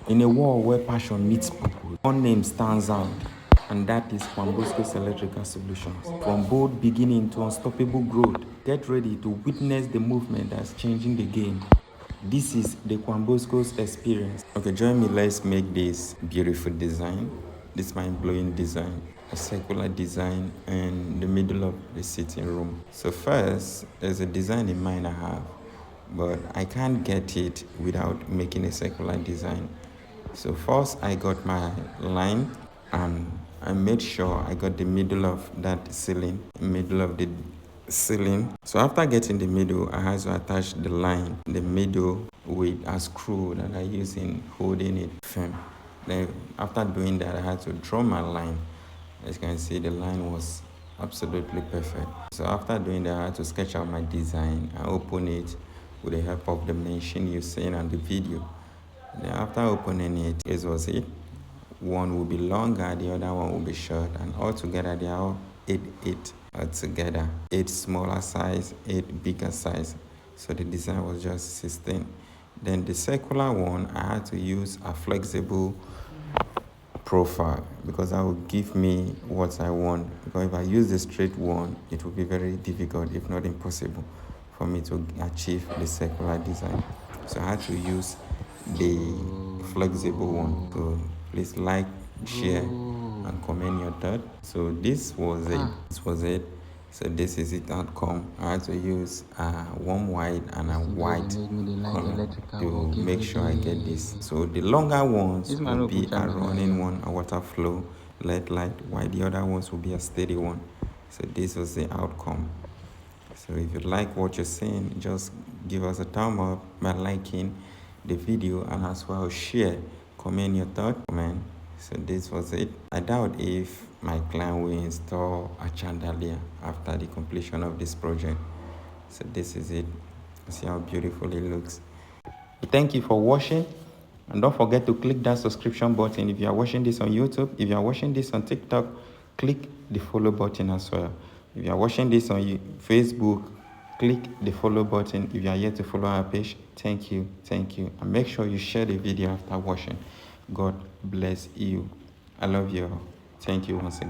In a world where passion meets purpose, one name stands out, and that is Kwambosco's Electrical Solutions. From bold beginning to unstoppable growth, get ready to witness the movement that's changing the game. This is the Kwambosco's experience. Okay, join me. Let's make this beautiful design, this mind-blowing design, a circular design in the middle of the sitting room. So first, there's a design in mind I have, but I can't get it without making a circular design. So first I got my line and I made sure I got the middle of that ceiling, middle of the ceiling. So after getting the middle, I had to attach the line in the middle with a screw that I use in holding it firm. Then after doing that, I had to draw my line. As you can see, the line was absolutely perfect. So after doing that, I had to sketch out my design and open it with the help of the machine you've seen on the video. Then after opening it, this was it. One will be longer, the other one will be short, and altogether they are all 8 together. 8 smaller size, 8 bigger size. So the design was just 16. Then the circular one, I had to use a flexible profile because that will give me what I want. Because if I use the straight one, it will be very difficult, if not impossible, for me to achieve the circular design. So I had to use the flexible one. So please like, share, and comment your thought. So this was it. This was it. So this is it outcome. I had to use one white and a white color to make sure I get this. So the longer ones will be a running one, a water flow, LED light, while the other ones will be a steady one. So this was the outcome. So if you like what you're seeing, just give us a thumb up by liking the video, and as well share, comment your thought, comment. So this was it. I doubt if my client will install a chandelier after the completion of this project. So this is it. See how beautiful it looks. Thank you for watching, and don't forget to click that subscription button if you are watching this on YouTube. If you are watching this on TikTok, click the follow button as well. If you are watching this on Facebook, click the follow button. If you are yet to follow our page, thank you, and make sure you share the video after watching. God bless you. I love you all. Thank you once again.